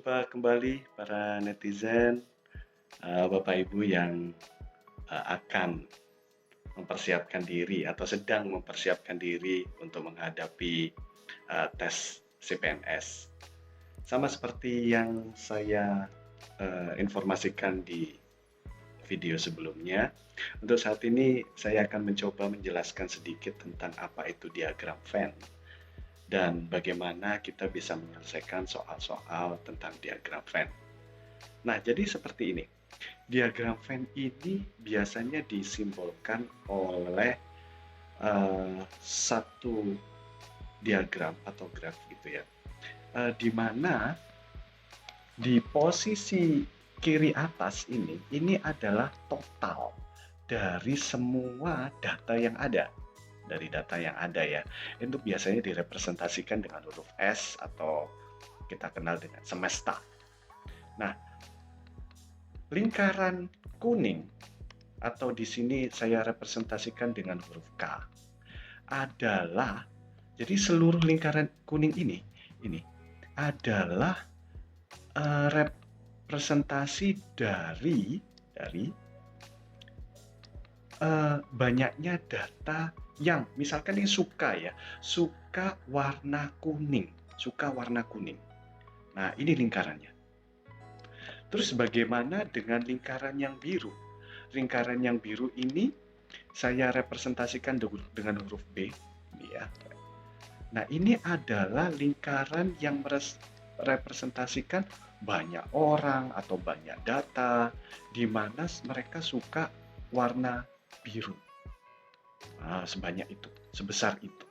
Berjumpa kembali para netizen, Bapak Ibu yang akan mempersiapkan diri atau sedang mempersiapkan diri untuk menghadapi tes CPNS. Sama seperti yang saya informasikan di video sebelumnya, untuk saat ini saya akan mencoba menjelaskan sedikit tentang apa itu diagram Venn dan bagaimana kita bisa menyelesaikan soal-soal tentang diagram Venn. Nah, jadi seperti ini. Diagram Venn ini biasanya disimbolkan oleh satu diagram atau graf gitu ya, di mana di posisi kiri atas ini adalah total dari semua data yang ada. Dari data yang ada ya, itu biasanya direpresentasikan dengan huruf S atau kita kenal dengan semesta. Nah, lingkaran kuning atau di sini saya representasikan dengan huruf K adalah, jadi seluruh lingkaran kuning ini adalah representasi dari banyaknya data yang misalkan ini suka warna kuning. Nah, ini lingkarannya. Terus bagaimana dengan lingkaran yang biru? Lingkaran yang biru ini saya representasikan dengan huruf B, ini ya. Nah, ini adalah lingkaran yang merepresentasikan banyak orang atau banyak data, di mana mereka suka warna biru. Nah, sebanyak itu, sebesar itu.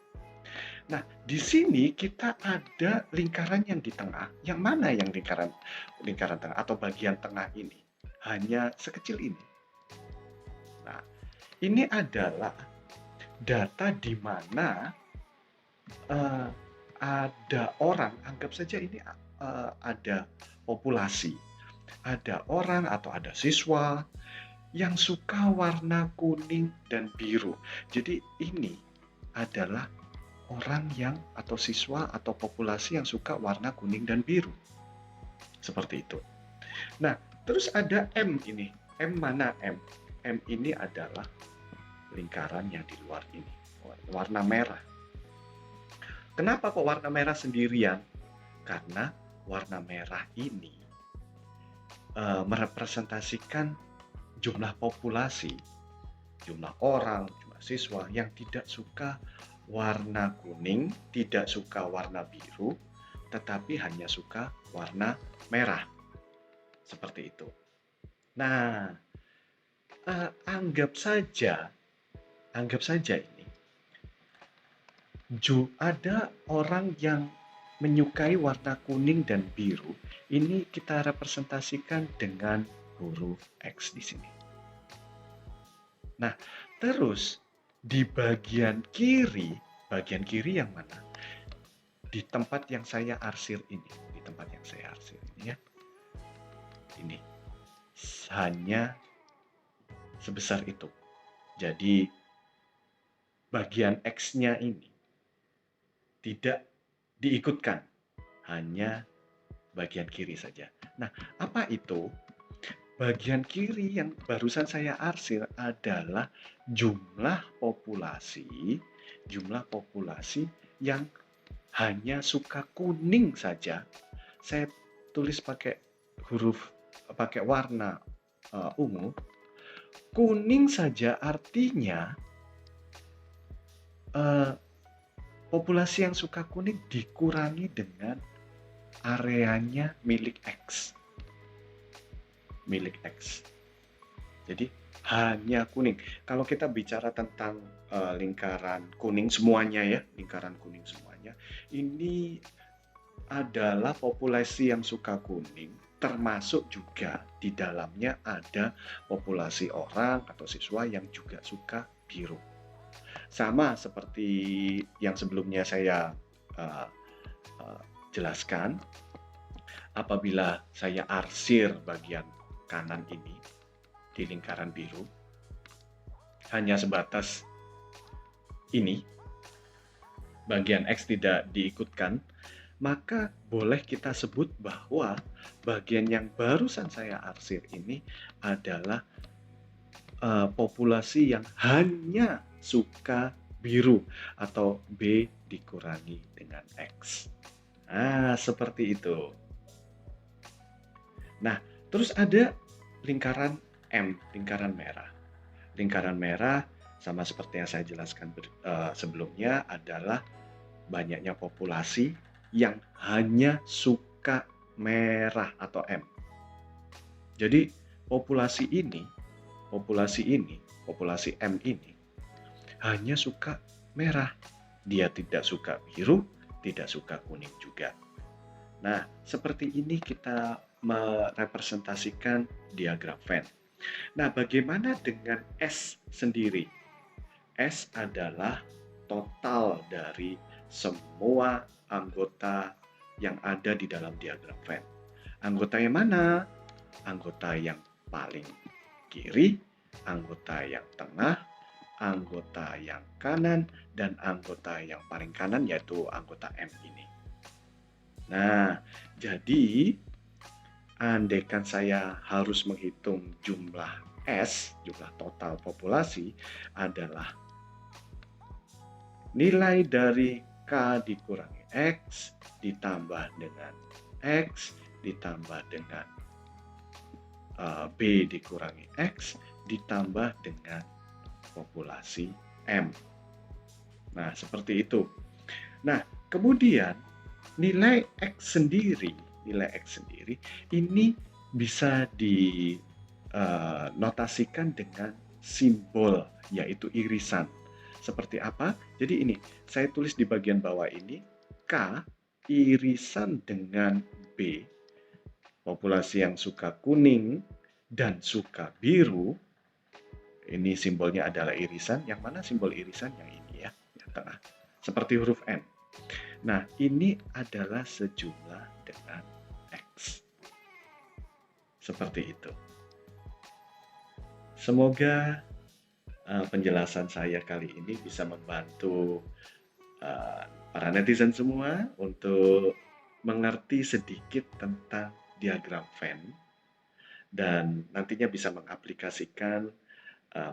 Nah, di sini kita ada lingkaran yang di tengah. Yang mana yang lingkaran tengah atau bagian tengah ini? Hanya sekecil ini. Nah, ini adalah data di mana ada orang, anggap saja ini ada populasi. Ada orang atau ada siswa yang suka warna kuning dan biru. Jadi ini adalah orang yang atau siswa atau populasi yang suka warna kuning dan biru. Seperti itu. Nah, terus ada M ini. M mana M? M ini adalah lingkaran yang di luar ini. Warna merah. Kenapa kok warna merah sendirian? Karena warna merah ini merepresentasikan jumlah populasi, jumlah orang, jumlah siswa yang tidak suka warna kuning, tidak suka warna biru, tetapi hanya suka warna merah. Seperti itu. Nah, anggap saja ini, ada orang yang menyukai warna kuning dan biru. Ini kita representasikan dengan huruf X di sini. Nah, terus di bagian kiri yang mana? Di tempat yang saya arsir ini, ya. Ini hanya sebesar itu. Jadi bagian X-nya ini tidak diikutkan, hanya bagian kiri saja. Nah, apa itu? Bagian kiri yang barusan saya arsir adalah jumlah populasi yang hanya suka kuning saja. Saya tulis pakai warna ungu. Kuning saja artinya populasi yang suka kuning dikurangi dengan areanya milik X. Jadi hanya kuning. Kalau kita bicara tentang lingkaran kuning semuanya ya, ini adalah populasi yang suka kuning, termasuk juga di dalamnya ada populasi orang atau siswa yang juga suka biru. Sama seperti yang sebelumnya saya jelaskan, apabila saya arsir bagian kanan ini di lingkaran biru, hanya sebatas ini, bagian X tidak diikutkan, maka boleh kita sebut bahwa bagian yang barusan saya arsir ini adalah populasi yang hanya suka biru atau B dikurangi dengan X. Nah, seperti itu. Nah, terus ada lingkaran M, lingkaran merah. Lingkaran merah sama seperti yang saya jelaskan sebelumnya adalah banyaknya populasi yang hanya suka merah atau M. Jadi populasi M ini hanya suka merah. Dia tidak suka biru, tidak suka kuning juga. Nah, seperti ini kita merepresentasikan diagram Venn. Nah, bagaimana dengan S sendiri? S adalah total dari semua anggota yang ada di dalam diagram Venn. Anggota yang mana? Anggota yang paling kiri, anggota yang tengah, anggota yang kanan, dan anggota yang paling kanan yaitu anggota M ini. Nah, jadi andaikan saya harus menghitung jumlah S, jumlah total populasi adalah nilai dari K dikurangi X ditambah dengan X ditambah dengan B dikurangi X ditambah dengan populasi M. Nah, seperti itu. Nah, kemudian nilai X sendiri ini bisa dinotasikan dengan simbol yaitu irisan. Seperti apa? Jadi ini, saya tulis di bagian bawah ini K irisan dengan B, populasi yang suka kuning dan suka biru. Ini simbolnya adalah irisan. Yang mana simbol irisan? Yang ini ya, yang tengah. Seperti huruf N. Nah, ini adalah sejumlah dengan X. Seperti itu. Semoga penjelasan saya kali ini bisa membantu para netizen semua untuk mengerti sedikit tentang diagram Venn dan nantinya bisa mengaplikasikan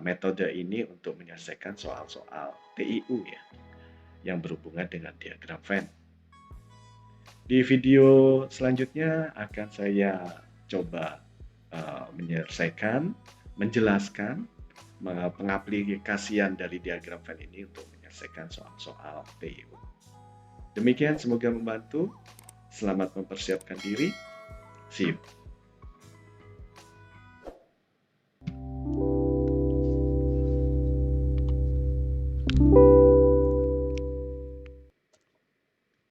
metode ini untuk menyelesaikan soal-soal TIU ya, yang berhubungan dengan diagram Venn. Di video selanjutnya akan saya coba menyelesaikan, menjelaskan pengaplikasian dari diagram Venn ini untuk menyelesaikan soal-soal TIU. Demikian, semoga membantu. Selamat mempersiapkan diri. See you.